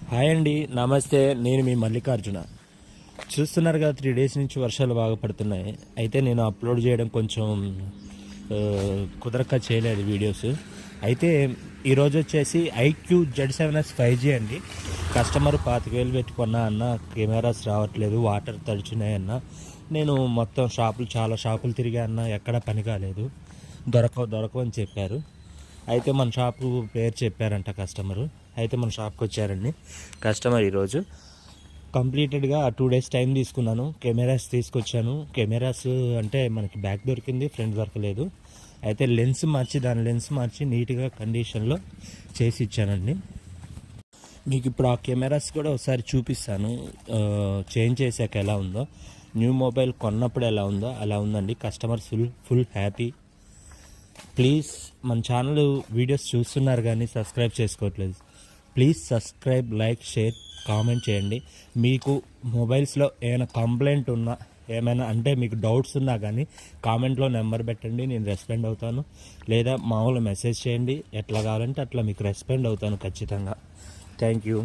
Hi అండి, నమస్తే. నేను మీ మల్లికార్జున. చూస్తున్నారు కదా, 3 డేస్ నుంచి వర్షాలు బాగా పడుతున్నాయి. అయితే నేను అప్లోడ్ చేయడం కొంచెం కుదరక చేయలేదు వీడియోస్. అయితే ఈరోజు వచ్చేసి ఐక్యూ Z7S 5G అండి. కస్టమర్ 25,000 పెట్టుకున్నా అన్న, కెమెరాస్ రావట్లేదు, వాటర్ తడిచినాయన్న. నేను మొత్తం చాలా షాపులు తిరిగా అన్న, ఎక్కడ పని కాలేదు, దొరకవు అని చెప్పారు. అయితే మన షాపు పేరు చెప్పారంట కస్టమరు. అయితే మన షాప్కి వచ్చారండి కస్టమర్. ఈరోజు కంప్లీటెడ్గా 2 డేస్ టైం తీసుకున్నాను. కెమెరాస్ తీసుకొచ్చాను. కెమెరాస్ అంటే మనకి బ్యాక్ దొరికింది, ఫ్రంట్ దొరకలేదు. అయితే దాని లెన్స్ మార్చి నీట్గా కండిషన్లో చేసి ఇచ్చానండి. మీకు ఇప్పుడు ఆ కెమెరాస్ కూడా ఒకసారి చూపిస్తాను, చేంజ్ చేశాక ఎలా ఉందో. న్యూ మొబైల్ కొన్నప్పుడు ఎలా ఉందో అలా ఉందండి. Customer full happy. ప్లీజ్ మన ఛానల్ వీడియోస్ చూస్తున్నారు కానీ సబ్స్క్రైబ్ చేసుకోవట్లేదు. Please subscribe, like, share, comment చేయండి. మీకు మొబైల్స్లో ఏమైనా కంప్లైంట్ ఉన్నా, ఏమైనా అంటే మీకు డౌట్స్ ఉన్నా కానీ కామెంట్లో నెంబర్ పెట్టండి, నేను రెస్పాండ్ అవుతాను. లేదా మామూలు మెసేజ్ చేయండి, ఎట్లా కావాలంటే అట్లా మీకు రెస్పాండ్ అవుతాను ఖచ్చితంగా. Thank you.